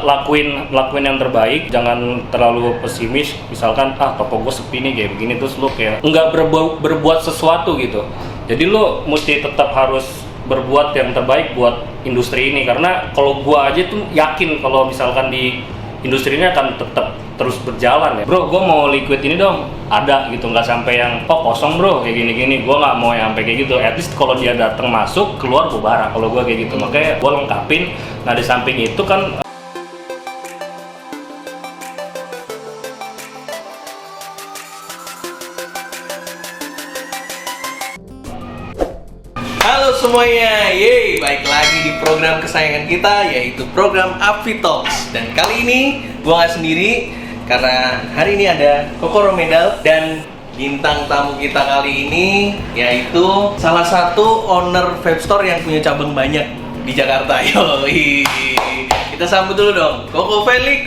lakuin yang terbaik, jangan terlalu pesimis. Misalkan toko gue sepi nih kayak begini, terus lo kayak nggak berbuat sesuatu gitu. Jadi lo mesti tetap harus berbuat yang terbaik buat industri ini, karena kalau gue aja tuh yakin kalau misalkan di industri ini akan tetap terus berjalan ya. Bro, gue mau liquid ini dong, ada gitu, nggak sampai yang kosong bro kayak gini-gini. Gue nggak mau yang sampai kayak gitu. At least kalau dia datang masuk keluar gue barang, kalau gue kayak gitu. Makanya gue lengkapin. Nah di samping itu kan halo semuanya, baik lagi di program kesayangan kita, yaitu program Afi Talks. Dan kali ini gue nggak sendiri, karena hari ini ada Kokoro Medal dan bintang tamu kita kali ini yaitu salah satu owner vape store yang punya cabang banyak di Jakarta. Yoi, kita sambut dulu dong, Koko Felix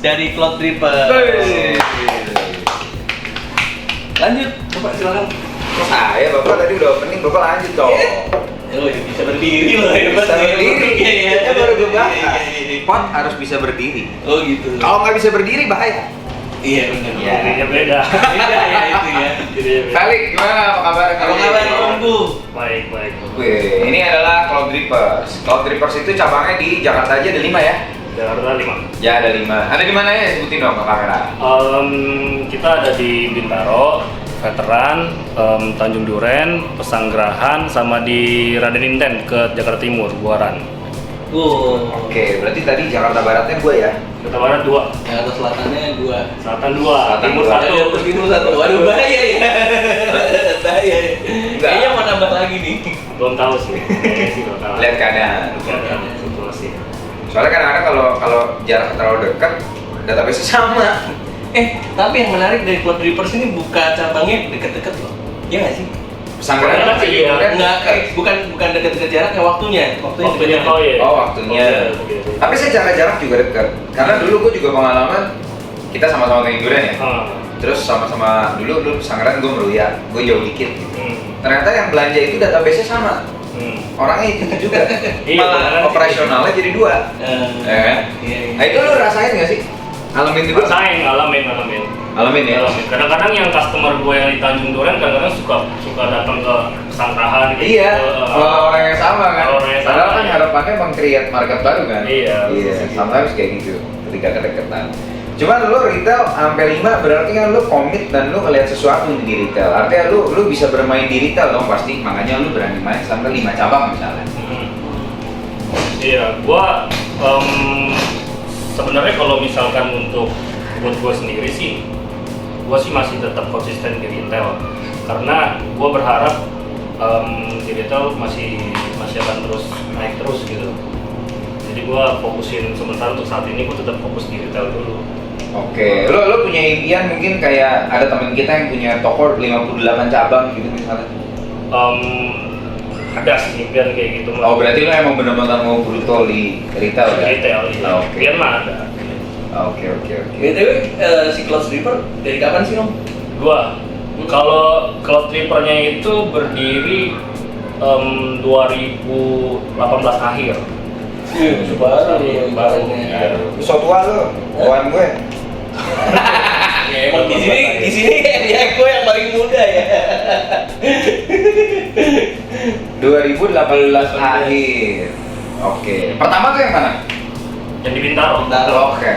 dari Cloud Dripper. Lanjut, Bapak silakan. Kok saya? Bapak tadi udah opening, Bapak lanjut dong. Bisa berdiri loh ya. Bisa berdiri. Ya baru gue bahas. Pot harus bisa berdiri. Oh gitu. Kalau nggak bisa berdiri bahaya. Iya benar. Ya. jadinya beda. Beda ya itu ya. Felix, gimana? Apa kabar? Apa kabar Omku? Baik. Wih, ini adalah Cloud Drippers. Cloud Drippers itu cabangnya di Jakarta aja ada 5 ya? Jakarta 5. Ya ada 5. Ada di mana ya? Sebutin dong ke kamera. Kita ada di Bintaro, Veteran, Tanjung Duren, Pesanggerahan, sama di Raden Inten ke Jakarta Timur, Buaran. Oke, berarti tadi Jakarta Baratnya gue ya? Jakarta Barat 2, Jakarta Selatannya 2. Selatan 2, Selatan Timur dua. 1. Timur 1. Waduh bahaya ya. Bahaya. Kayaknya mau nambah lagi nih. Belum tahu sih. Kayaknya sih belum tahu. Lihat keadaan. Situasi. Soalnya kadang-kadang kalau jarak terlalu dekat, database sama. Tapi yang menarik dari Cloud Drippers ini buka cabangnya deket-deket loh. Iya nggak sih? Pesanggerahan Iya, iya. Enggak, bukan deket-deket jaraknya, waktunya Waktunya deket. ya. Oh, waktunya. Tapi saya jarak juga dekat. Karena dulu gue juga pengalaman, kita sama-sama Tanjung Duren ya. Terus sama-sama dulu Pesanggerahan gue Meruya, gue jauh dikit. Ternyata yang belanja itu database-nya sama. Orangnya itu juga. Iya, Malah operasionalnya jadi 2. Ya kan? Iya. Nah itu lu rasain nggak sih? Alamin dulu. Rasain, alamin. Alamin ya. Kadang-kadang yang customer gue yang di Tanjung Duren kadang-kadang suka datang ke Pesanggerahan gitu. Iya, orang yang sama kan. Orang yang sama, Padahal kan iya. harapannya meng-create market baru kan. Iya, sometimes kayak gitu ketika kedekatan. Cuman lu retail sampai 5 berarti kan lu komit dan lu ngeliat sesuatu di retail. Artinya lu bisa bermain di retail dong pasti. Makanya lu berani main sampai 5 cabang misalnya. Iya, gua sebenarnya kalau misalkan untuk buat gua sendiri sih, gua sih masih tetap konsisten di retail, karena gua berharap di retail masih akan terus naik terus gitu. Jadi gua fokusin sementara untuk saat ini, gua tetap fokus di retail dulu. Oke, lo punya impian mungkin kayak ada teman kita yang punya toko 58 cabang gitu misalnya. Ada sih impian kayak gitu. Oh berarti lo emang benar-benar mau brutal di retail kan? Retail, iya. Oke. Impian mah ada. Oke. BTW si Cloud Dripper dari kapan sih Om? Gua kalau Cloud Dripper-nya itu berdiri 2018 akhir. Baru. So tua lo, kawan gue. Ya, emang di sini dia gue yang paling muda ya. 2018 akhir. Oke. Pertama tuh yang mana? Yang di Bintaro. Oke.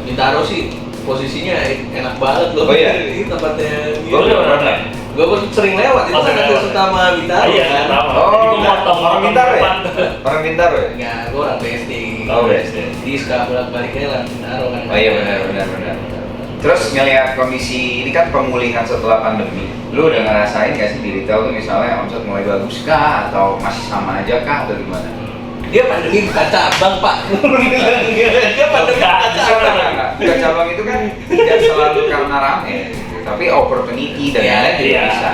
Bintaro sih posisinya enak banget loh. Oh iya? Ini tempatnya. Gue udah pernah. Gue pun sering lewat, itu kan ada utama Bintaro Iya, kan? pertama. Oh, Jadi gua motong orang Bintaro ya? depan. Orang Bintaro ya? Enggak, gue orang BSD. Oh, BSD. Jadi suka bolak-baliknya lah Bintaro kan. Oh iya benar. Terus ngelihat kondisi ini kan pemulihan setelah pandemi, lu udah ngerasain nggak sih di retail tuh misalnya omset mulai bagus kah atau masih sama aja kah atau gimana? Dia pandemi bukan cabang pak. Dia pandemi bukan cabang. Bukan cabang itu kan tidak selalu karena rame, tapi opportunity dan Iya, lain-lain juga iya. bisa.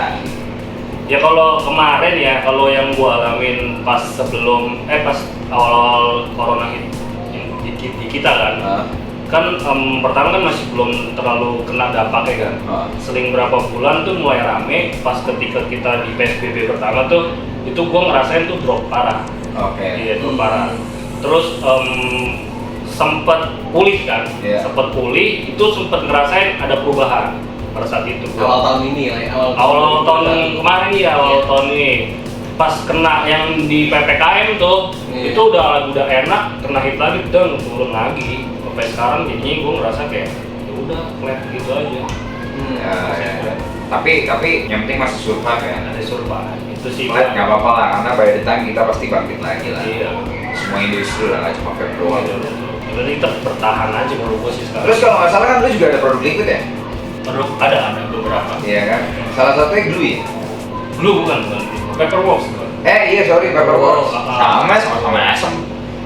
Ya kalau kemarin ya, kalau yang gua alamin pas pas awal-awal corona di kita kan, kan pertama kan masih belum terlalu kena dampaknya kan. Seling berapa bulan tuh mulai rame, pas ketika kita di PSBB pertama tuh, itu gua ngerasain tuh drop parah. Oke. Iya, drop parah. Terus sempat pulih kan, Iya. sempat pulih, itu sempat ngerasain ada perubahan pada saat itu. Awal tahun ini lah ya, awal tahun kemarin ya, awal tahun ini pas kena yang di PPKM tuh, Iya. itu udah enak, kena hit lagi udah turun lagi. Sampai sekarang jadinya gue ngerasa kayak ya udah flat gitu aja. Ya. Tapi yang penting masih survive ya. Ada survive itu sih. Flat nggak apa-apa lah, karena by the time kita pasti bangkit lagi lah. Iya. Semua industri lah, nggak cuma vape doang. Jadi kita bertahan aja menurut gue sih sekarang. Terus kalau nggak salah kan lu juga ada produk liquid ya? Aduh, ada beberapa. Iya kan? Salah satunya glue ya? Blue bukan. Paperworks bukan. Iya sorry, Paperworks. Oh, Sama asem.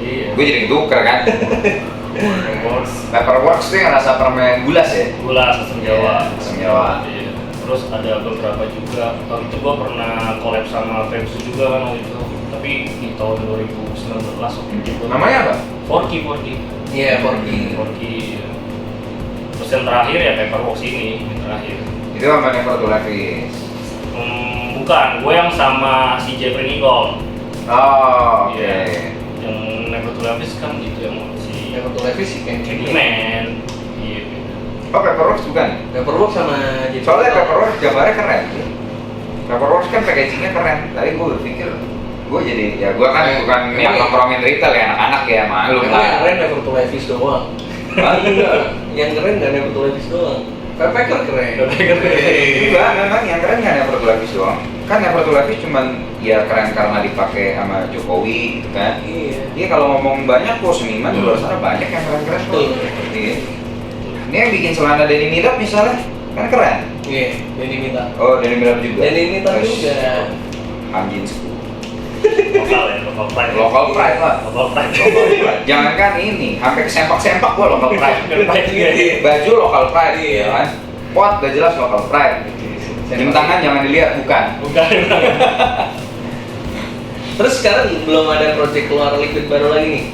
Iya. Gue jadi ketuker kan. Paperworks. Paperworks tuh yang rasa permen gulas ya? Gula asam Jawa. Asam Jawa. Iya. Terus ada beberapa juga. Waktu itu gua pernah collab sama Pepsi juga kan waktu itu. Tapi di tahun 2019 waktu itu. Namanya apa? Forky. Iya, Forky. Iya. Terus yang terakhir ya Paperworks ini yang terakhir. Itu sama Never to Levis. Bukan, gue yang sama si Jeffrey Nicole. Oh, oke. Iya. Yang Never to Levis kan itu yang si Yang untuk Levis sih Candyman. Iya. Oh, Paperworks bukan? Paperworks sama Jeffrey Soalnya Nicole. Paperworks gambarnya keren. Paperworks kan packagingnya keren. Tadi gue berpikir, gue jadi, ya gue kan bukan yang nongkrongin retail ya, anak-anak ya, malu Yang lah. keren Never to Levis doang. Yang keren nggak Never to Levis doang. Paper keren. Enggak, memang yang keren nggak Never to Levis doang. Kan Never to Levis cuman ya keren karena dipakai sama Jokowi gitu kan. Iya. Iya kalau ngomong banyak kok seniman di luar sana banyak yang keren-keren tuh. Betul. Iya. Ini yang bikin celana Denny Mirap misalnya kan keren. Iya, Denny Mita. Oh Denny Mirap juga. Denny Mita Terus, juga. Hanjinsku. Lokal ya, local pride. Local pride lah. Local pride. Jangankan ini, sampai ke sempak-sempak gua local pride. Iya. Baju local pride, Iya. ya kan? Pot udah jelas local pride. Jam tangan jangan dilihat, bukan. Bukan. Terus sekarang belum ada project keluar liquid baru lagi nih.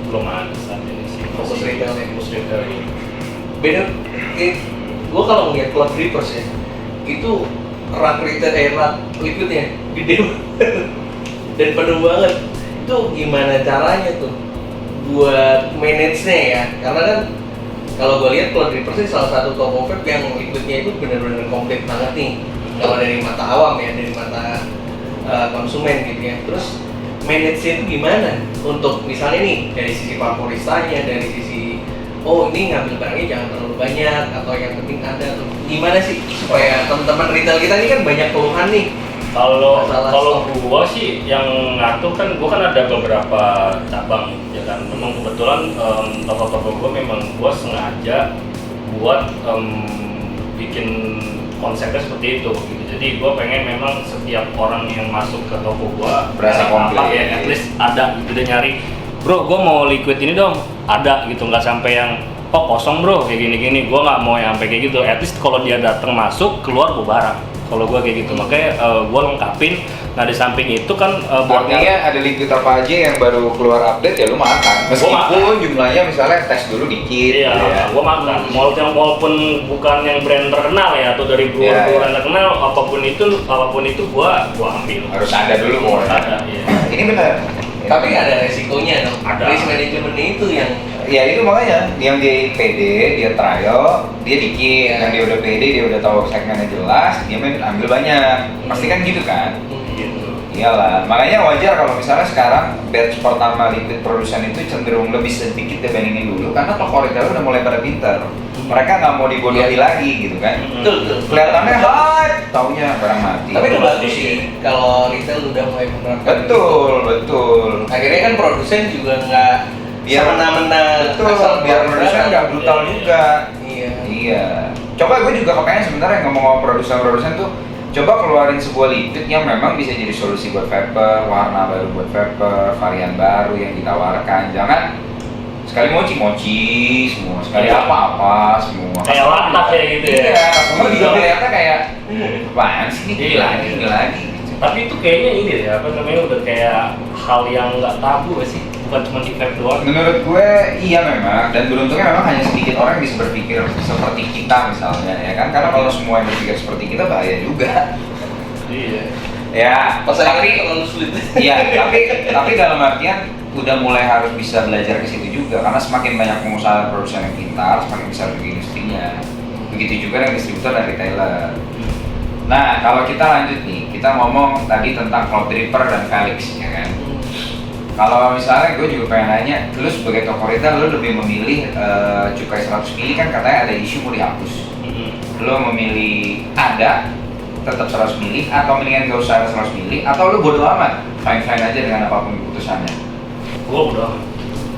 Belum ada saat ini sih. Fokus retail ya? Fokus retail ini. Beda, gue kalau ngeliat Cloud Reapers ya, itu rak retail, rak liquidnya gede banget dan penuh banget. Itu gimana caranya tuh buat manage-nya ya? Karena kan kalau gue lihat Cloud Reapers ini salah satu toko vape yang liquidnya itu benar-benar komplit banget nih. Kalau dari mata awam ya, dari mata konsumen gitu ya. Terus manage-nya itu gimana? Untuk misalnya nih dari sisi vaporistanya, dari sisi oh ini ngambil barangnya jangan terlalu banyak atau yang penting ada tuh. Gimana sih supaya teman-teman retail kita ini kan banyak keluhan nih. Kalau gua sih yang ngatur kan gua kan ada beberapa cabang ya kan. Memang kebetulan toko-toko gua memang gua sengaja buat bikin konsepnya seperti itu gitu. Jadi gua pengen memang setiap orang yang masuk ke toko gua Berasa komplit ya, at least ada gitu dia nyari. Bro, gua mau liquid ini dong. Ada gitu, nggak sampai yang oh kosong bro kayak gini-gini. Gua nggak mau yang sampai kayak gitu. At least kalau dia datang masuk keluar gua barang. Kalau gua kayak gitu, makanya gua lengkapin. Nah di samping itu kan Artinya ada liquid apa aja yang baru keluar update ya lu makan. Meskipun jumlahnya misalnya tes dulu dikit. iya, gitu ya. gua makan. Walaupun bukan yang brand terkenal ya atau dari Iya, brand terkenal, apapun itu gua ambil. Harus ada dulu Harus pokoknya. ada. Iya. Ini benar. Tapi ada resikonya dong. Ada. Risk management itu yang Ya itu makanya yang dia pede, dia trial, dia dikit, yang dia udah pede, dia udah tahu segmennya jelas, dia ambil banyak. Pasti kan gitu kan? Gitu. Iyalah, makanya wajar kalau misalnya sekarang batch pertama liquid produsen itu cenderung lebih sedikit dibandingin dulu karena toko retail udah mulai pada pinter. Mereka nggak mau dibodohi lagi gitu kan? betul. Kelihatannya hype, taunya barang mati. Tapi itu bagus sih kalau retail udah mulai menerapkan. Betul. Akhirnya kan produsen juga nggak Biar semena-mena betul, asal biar keluar produsen barang. nggak brutal Iya. juga. Iya. Iya. Coba gue juga kepengen sebenarnya ngomong sama produsen tuh, coba keluarin sebuah liquid yang memang bisa jadi solusi buat vapor, warna baru buat vapor, varian baru yang ditawarkan. Jangan sekali mochi semua, sekali Iya. apa semua. Kayak latah kayak gitu ya. Iya, customer juga melihatnya kayak apaan sih ini Iya. gini lagi. Tapi itu kayaknya ini deh, apa namanya udah kayak hal yang nggak tabu gak sih? Bukan cuma di vape doang. Menurut gue iya memang, dan beruntungnya memang hanya sedikit orang yang bisa berpikir seperti kita misalnya ya kan, karena kalau semua yang berpikir seperti kita bahaya juga. Iya. Ya, Persaingan tapi terlalu sulit. iya, tapi dalam artian udah mulai harus bisa belajar ke situ juga, karena semakin banyak pengusaha produsen yang pintar, semakin besar juga industrinya. Begitu juga dengan distributor dan retailer. Nah, kalau kita lanjut nih, kita ngomong tadi tentang Cloudripper dan Felix, ya kan? Kalau misalnya gue juga pengen nanya, lu sebagai toko retail, lu lebih memilih cukai 100 mili kan katanya ada isu mau dihapus. Lu memilih ada tetap 100 mili atau mendingan gak usah 100 mili, atau lu bodo amat, fine-fine aja dengan apapun keputusannya? Gue udah.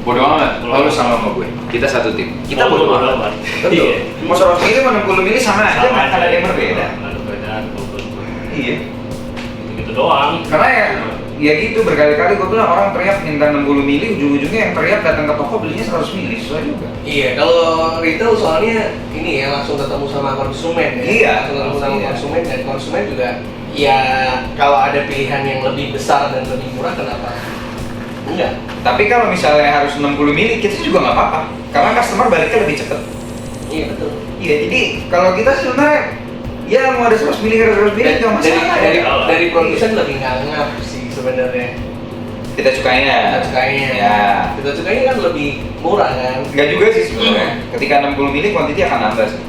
Bodo amat, lu sama gue, kita satu tim. Kita bodo amat. Betul. Mau 100 mili, mau 60 mili sama aja, kan ada yang berbeda. Iya. Gitu doang. Karena ya gitu, berkali-kali gue bilang orang teriak minta 60 mili, ujung-ujungnya yang teriak datang ke toko belinya 100 mili, susah juga. Iya, kalau retail soalnya ini ya langsung ketemu sama konsumen ya. Iya. Langsung ketemu sama konsumen, dan konsumen juga ya kalau ada pilihan yang lebih besar dan lebih murah, kenapa enggak? Tapi kalau misalnya harus 60 mili, kita juga nggak apa-apa, karena customer baliknya lebih cepet. Iya betul. Iya, jadi kalau kita sebenarnya ya mau ada 100 mili, ada 100 mili itu masalah. Dari produsen lebih nganggap sih sebenarnya. Kita cukainya. Ya. Kita cukainya kan lebih murah kan. Enggak juga sih sebenarnya. Ketika 60 mili, kuantiti akan nambah sih.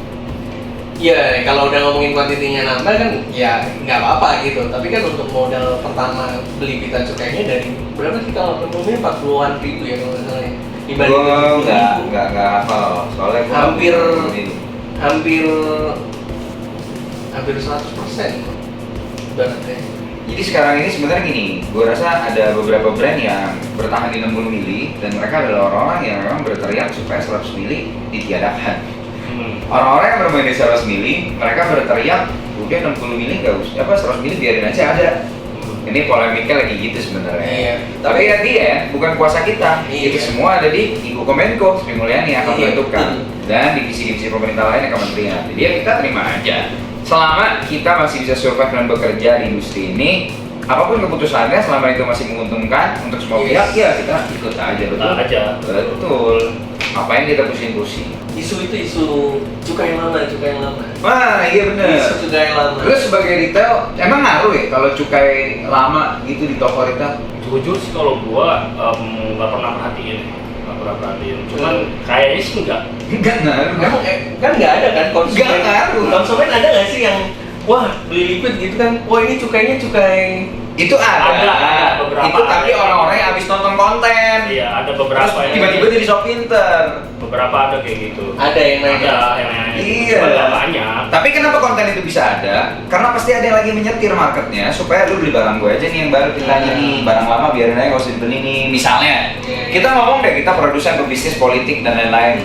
Iya, kalau udah ngomongin kuantitinya nambah kan ya nggak apa-apa gitu. Tapi kan untuk modal pertama beli pita cukainya dari berapa sih kalau 60 mili 40-an ribu ya kalau nggak salah ya. Gue nggak hafal, soalnya gue hampir 100% ibaratnya. Jadi sekarang ini sebenarnya gini, gue rasa ada beberapa brand yang bertahan di 60 mili dan mereka adalah orang-orang yang memang berteriak supaya 100 mili ditiadakan. Orang-orang yang bermain di 100 mili, mereka berteriak udah 60 mili nggak usah, 100 mili biarin aja ada. Ini polemiknya lagi gitu sebenarnya. Iya. Tapi ya bukan kuasa kita. Iya. Itu semua ada di Ibu Komenko, Sri Mulyani yang akan menentukan, dan divisi-divisi pemerintah lain yang kementerian. Jadi ya kita terima aja. Selama kita masih bisa survive dan bekerja di industri ini, apapun keputusannya, selama itu masih menguntungkan untuk semua pihak, ya kita ikut aja, betul. Betul. Apa yang kita pusing-pusing? Isu itu isu cukai lama. Wah, iya bener. Isu cukai lama. Lu sebagai retail, emang ngaruh ya kalau cukai lama gitu di toko retail? Jujur sih kalau gua nggak pernah perhatiin. Cuman kayaknya sih enggak. Enggak ngaruh. Emang kan nggak ada kan konsumen? Nggak ngaruh. Konsumen ada nggak sih yang wah beli liquid gitu kan? Wah ini cukainya cukai. Itu ada beberapa. Itu tapi orang-orang yang habis nonton konten. Iya, ada beberapa Terus yang tiba-tiba jadi sok pinter. beberapa ada kayak gitu. Ada yang nanya. Ada yang nanya. Iya. Cuma nggak banyak. Tapi kenapa konten itu bisa ada? Karena pasti ada yang lagi menyetir marketnya supaya lu beli barang gue aja nih yang baru pintanya nih, barang lama biarin aja nggak usah dibeli nih. Misalnya, kita ngomong deh, kita produsen pebisnis politik dan lain-lain.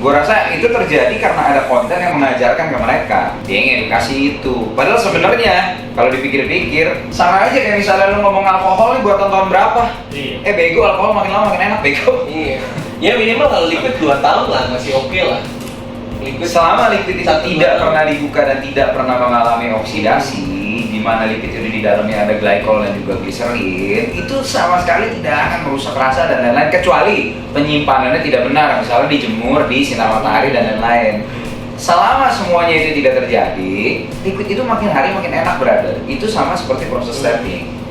Gue rasa itu terjadi karena ada konten yang mengajarkan ke mereka, dia yang edukasi itu. Padahal sebenarnya kalau dipikir-pikir sama aja kayak misalnya lu ngomong alkohol nih buat tonton berapa? Iya. Bego, alkohol makin lama makin enak, bego. Iya. Ya minimal kalau liquid 2 tahun lah masih oke lah. Liquid Selama liquid itu satu, tidak 2 tahun. pernah dibuka dan tidak pernah mengalami oksidasi, di mana liquid itu di dalamnya ada glikol dan juga gliserin, itu sama sekali tidak akan merusak rasa dan lain-lain, kecuali penyimpanannya tidak benar, misalnya dijemur di sinar matahari dan lain-lain. Selama semuanya itu tidak terjadi, liquid itu makin hari makin enak, brother. Itu sama seperti proses steeping.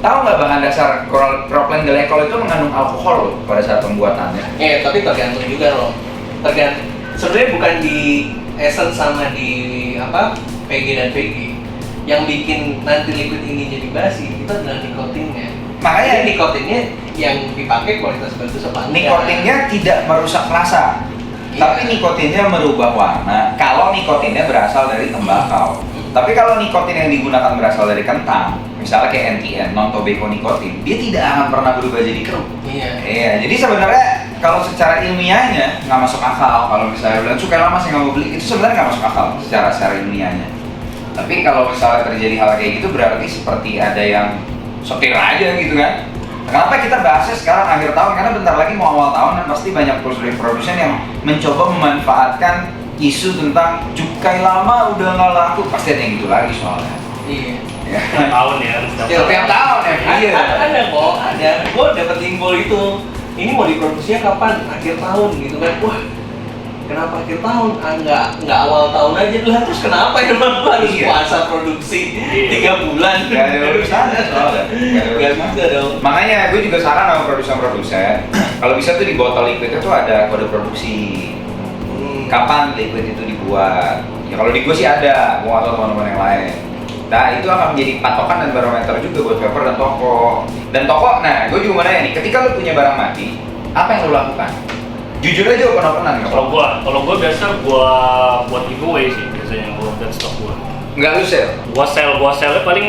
Tahu nggak bahan dasar propylene glycol itu mengandung alkohol loh pada saat pembuatannya? Tapi tergantung juga loh. Sebenarnya bukan di essence sama di PG dan VG. Yang bikin nanti liquid ini jadi basi itu adalah nikotinnya. Makanya jadi nikotinnya yang dipakai kualitas bagus apa enggak? Nikotinnya tidak merusak rasa, tapi nikotinnya merubah warna. Kalau nikotinnya berasal dari tembakau. Tapi kalau nikotin yang digunakan berasal dari kentang, misalnya kayak NTN, non tobacco nikotin, dia tidak akan pernah berubah jadi keruh. Iya. Jadi sebenarnya kalau secara ilmiahnya nggak masuk akal. Kalau misalnya bilang cukai lama saya nggak mau beli, itu sebenarnya nggak masuk akal secara ilmiahnya. Tapi kalau misalnya terjadi hal kayak gitu, berarti seperti ada yang setir aja gitu kan. Kenapa kita bahasnya sekarang akhir tahun? Karena bentar lagi mau awal tahun dan pasti banyak produsen yang mencoba memanfaatkan isu tentang cukai lama udah nggak laku. Pasti ada yang gitu lagi soalnya. Iya. Setiap tahun ya. Setiap tahun ya. Iya. Ada kok, ada. Gue dapet info itu. Ini mau diproduksinya kapan? Akhir tahun gitu kan. Wah, kenapa akhir tahun? Nggak awal tahun aja lah, terus kenapa emang harus puasa produksi 3 bulan? Gak ada urusan soalnya. Gak bisa dong. Makanya gue juga saran sama produsen kalau bisa tuh di botol liquid itu ada kode produksi. Kapan liquid itu dibuat? Ya kalau di gue sih ada, gue nggak tahu teman-teman yang lain. Nah itu akan menjadi patokan dan barometer juga buat vapor dan toko. Nah gue juga mau nanya nih, ketika lu punya barang mati, apa yang lu lakukan? Jujur aja open-openan nggak? Kalau gua biasa buat giveaway sih biasanya buat dan stok gua. Nggak lu sell? Gua sell paling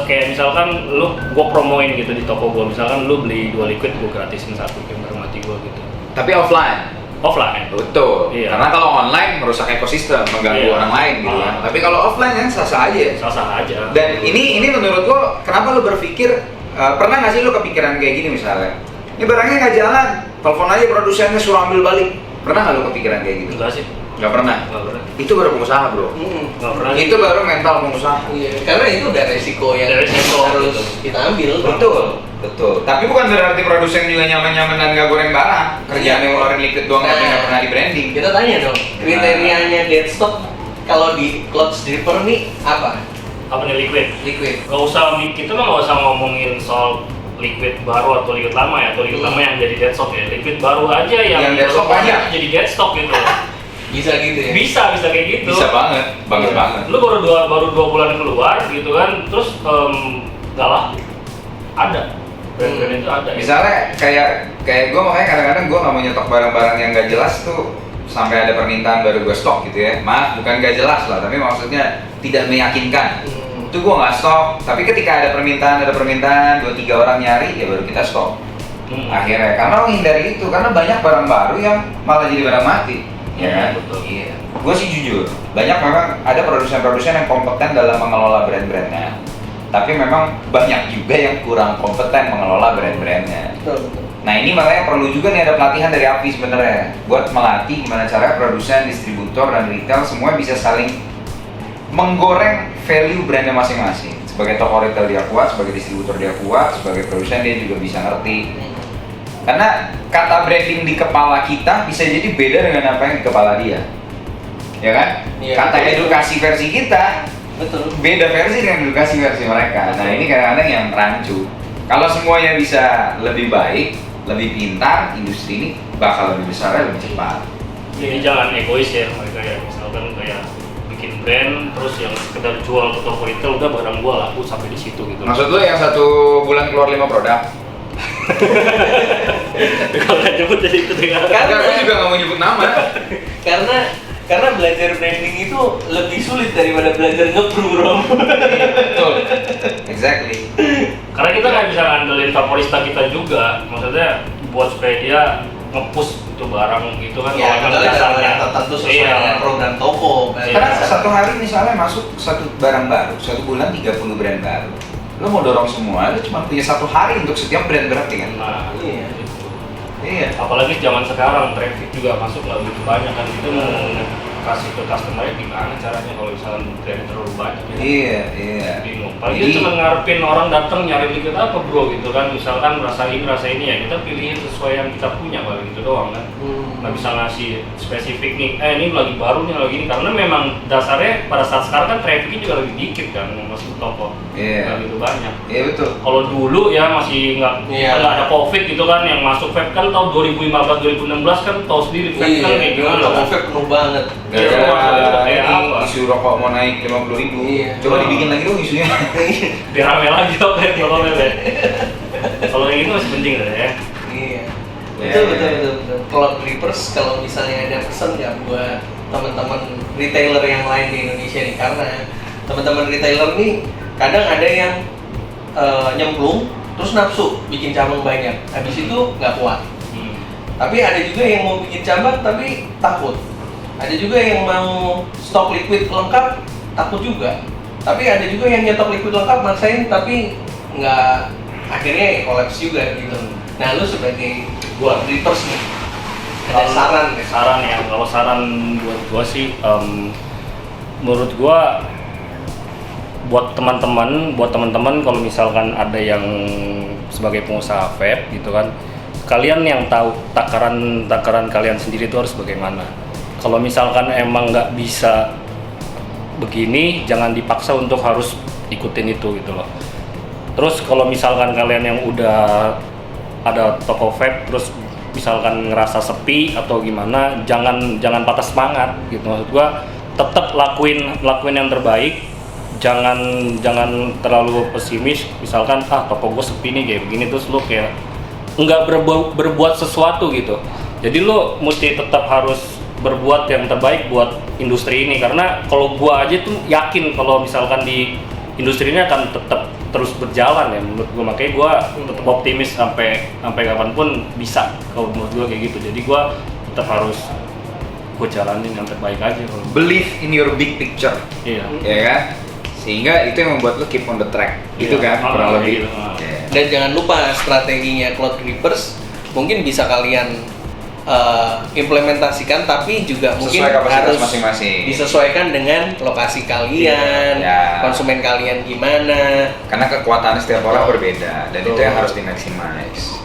kayak misalkan gua promoin gitu di toko gua, misalkan lu beli 2 liquid gua gratisin 1 kayak barang mati gua gitu. Tapi offline? Offline. Betul. Iya. Karena kalau online merusak ekosistem, mengganggu orang lain gitu kan. Tapi kalau offline kan sah-sah aja. Sah-sah aja. Dan ini menurut gua, kenapa lu berpikir pernah nggak sih lu kepikiran kayak gini misalnya? Ini barangnya nggak jalan, telepon aja produsennya suruh ambil balik. Pernah nggak lu kepikiran kayak gitu? Enggak sih. Nggak pernah. Nggak pernah. Itu baru pengusaha bro. Nggak pernah. Itu baru mental pengusaha. Iya, karena itu udah resiko yang harus kita ambil. Betul. Tapi bukan berarti produsen juga nyaman-nyaman dan nggak goreng barang. Kerjaannya ngeluarin liquid doang tapi nggak pernah di branding. Kita tanya dong, kriterianya dead stock kalau di cloud stripper nih apa? Apa nih liquid? Liquid. Nggak usah, kita mah nggak usah ngomongin soal liquid baru atau liquid lama ya, atau liquid lama yang jadi dead stock ya. Liquid baru aja yang dead stock banyak jadi dead stock gitu. Bisa gitu ya? Bisa kayak gitu. Bisa banget, bagus banget. Lu baru 2 bulan keluar gitu kan, terus nggak lah, ada. Brand-brand itu ada. Misalnya kayak gue makanya kadang-kadang gue nggak mau nyetok barang-barang yang nggak jelas tuh sampai ada permintaan baru gue stok gitu ya. Maaf, bukan nggak jelas lah, tapi maksudnya tidak meyakinkan. Itu gue nggak stok. Tapi ketika ada permintaan 2-3 orang nyari ya baru kita stok. Akhirnya karena menghindari itu, karena banyak barang baru yang malah jadi barang mati. Ya kan? Betul. Iya. Gue sih jujur, banyak memang ada produsen-produsen yang kompeten dalam mengelola brand-brandnya. Tapi memang banyak juga yang kurang kompeten mengelola brand-brandnya. Nah ini makanya perlu juga nih ada pelatihan dari API sebenarnya buat melatih gimana cara produsen, distributor, dan retail semua bisa saling menggoreng value brandnya masing-masing. Sebagai toko retail dia kuat, sebagai distributor dia kuat, sebagai produsen dia juga bisa ngerti. Karena kata branding di kepala kita bisa jadi beda dengan apa yang di kepala dia, ya kan? Iya, Kata betul. edukasi versi kita beda versi dengan edukasi versi mereka. Nah ini kadang-kadang yang rancu. Kalau semuanya bisa lebih baik, lebih pintar, industri ini bakal lebih besar, lebih cepat. Jadi jangan egois ya mereka ya, misalkan kayak bikin brand terus yang sekedar jual ke toko retail udah barang gua laku sampai di situ gitu. Maksud lo yang 1 bulan keluar 5 produk? Kalau nggak nyebut jadi itu dengan Enggak, gue juga nggak mau nyebut nama. karena belajar branding itu lebih sulit daripada belajar nge-brew, bro. Betul. Exactly. Karena kita nggak bisa ngandelin vaporista kita juga, maksudnya buat supaya dia nge-push itu barang gitu kan. Ya, kalau kalau dasarnya tertentu sesuai dengan program toko. Karena satu hari misalnya masuk 1 barang baru, 1 bulan 30 brand baru. Lo mau dorong semua, lo cuma punya 1 hari untuk setiap brand berarti kan? Nah, Iya. Iya. apalagi zaman sekarang traffic juga masuk nggak begitu banyak kan, itu mau kasih ke customer gimana caranya kalau misalnya brand terlalu banyak ya? Iya. Bingung. Paling dia cuma ngarepin orang datang nyari liquid apa bro gitu kan, misalkan rasa ini ya kita pilihin sesuai yang kita punya paling gitu doang kan. Nggak bisa ngasih spesifik nih, ini lagi baru nih lagi ini, karena memang dasarnya pada saat sekarang kan trafficnya juga lebih dikit kan yang masuk ke toko. Iya. Nggak gitu banyak. Iya betul. Kalau dulu ya masih nggak ada covid gitu kan, yang masuk vape kan tahun 2015-2016 kan tahu sendiri vape kan kayak gimana toko kan. vape penuh banget. Gara-gara Kayak ini apa? isu rokok mau naik 50.000. Iya. Coba dibikin lagi dong isunya. Biar rame lagi kok kayak toko vape ya. Kalau yang itu masih penting lah ya. Iya. Ya, Betul. Cloud Reapers kalau misalnya ada pesan nggak buat teman-teman retailer yang lain di Indonesia nih, karena teman-teman retailer nih kadang ada yang nyemplung terus nafsu bikin cabang banyak, habis itu nggak kuat. Tapi ada juga yang mau bikin cabang tapi takut. Ada juga yang mau stok liquid lengkap takut juga. Tapi ada juga yang nyetok liquid lengkap maksain tapi nggak, akhirnya kolaps juga gitu. Nah lu sebagai buat Reapers nih, ada saran nggak? Saran ya, kalau saran buat gua sih, menurut gua buat teman-teman kalau misalkan ada yang sebagai pengusaha vape gitu kan, kalian yang tahu takaran kalian sendiri itu harus bagaimana. Kalau misalkan emang nggak bisa begini, jangan dipaksa untuk harus ikutin itu gitu loh. Terus kalau misalkan kalian yang udah ada toko vape, terus misalkan ngerasa sepi atau gimana, jangan patah semangat gitu. Maksud gua tetap lakuin yang terbaik. Jangan terlalu pesimis. Misalkan toko gue sepi nih kayak begini, terus lo kayak nggak berbuat sesuatu gitu. Jadi lo mesti tetap harus berbuat yang terbaik buat industri ini, karena kalau gua aja tuh yakin kalau misalkan di industri ini akan tetap terus berjalan ya menurut gua. Makanya gua tetap optimis sampai kapanpun bisa, kalau menurut gua kayak gitu. Jadi gua tetap harus gua jalanin yang terbaik aja kalau. Believe in your big picture. Iya. Ya kan? Sehingga itu yang membuat lo keep on the track. Gitu Iya. kan, kurang lebih. Gitu. Iya. Dan jangan lupa strateginya Cloud Creepers mungkin bisa kalian implementasikan, tapi juga mungkin Sesuai kapasitas harus masing-masing. disesuaikan dengan lokasi kalian, Iya. konsumen kalian gimana. Karena kekuatan setiap orang berbeda dan itu Betul. yang harus dimaximize.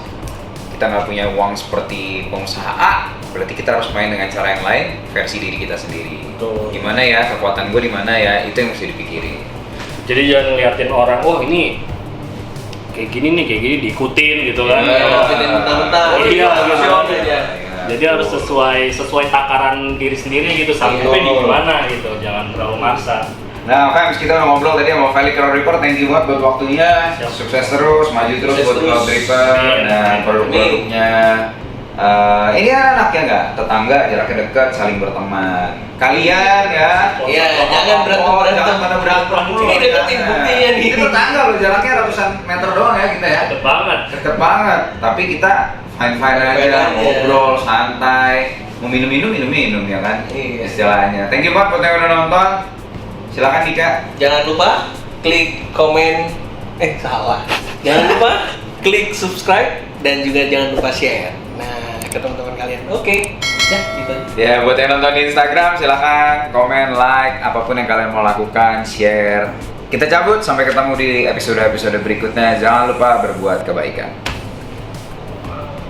Kita nggak punya uang seperti pengusaha A, berarti kita harus main dengan cara yang lain, versi diri kita sendiri. Betul. Gimana ya, kekuatan gue di mana ya, itu yang mesti dipikirin. Jadi jangan ngeliatin orang, oh ini kayak gini diikutin gitu kan. Iya. Ngikutin mentah-mentah. Iya, gitu. aja. Jadi harus sesuai takaran diri sendiri gitu, sanggupnya di mana gitu, jangan terlalu maksa. Nah, fans, kita udah ngobrol tadi sama Valley Crowd Reaper. Thank you banget buat waktunya. Siap. Sukses terus, maju terus Sukses buat terus. Crowd Reaper Amin. dan produk-produknya. Ini anaknya nggak? Tetangga, jaraknya dekat, saling berteman. Kalian ya. Iya, jangan berantem. Jangan pada berantem. Ini deketin buktinya nih. Ini tetangga loh, jaraknya ratusan meter doang ya kita ya. Deket banget. Deket banget. Tapi kita fine-fine aja, ngobrol, santai. Mau minum-minum ya kan? Iya. Istilahnya. Thank you banget buat yang udah nonton. Silakan Dika. Jangan lupa klik komen, salah. Jangan lupa klik subscribe dan juga jangan lupa share. Nah, ke teman-teman kalian. Oke, ya gitu aja. Ya, buat yang nonton di Instagram, silakan komen, like, apapun yang kalian mau lakukan, share. Kita cabut, sampai ketemu di episode-episode berikutnya. Jangan lupa berbuat kebaikan.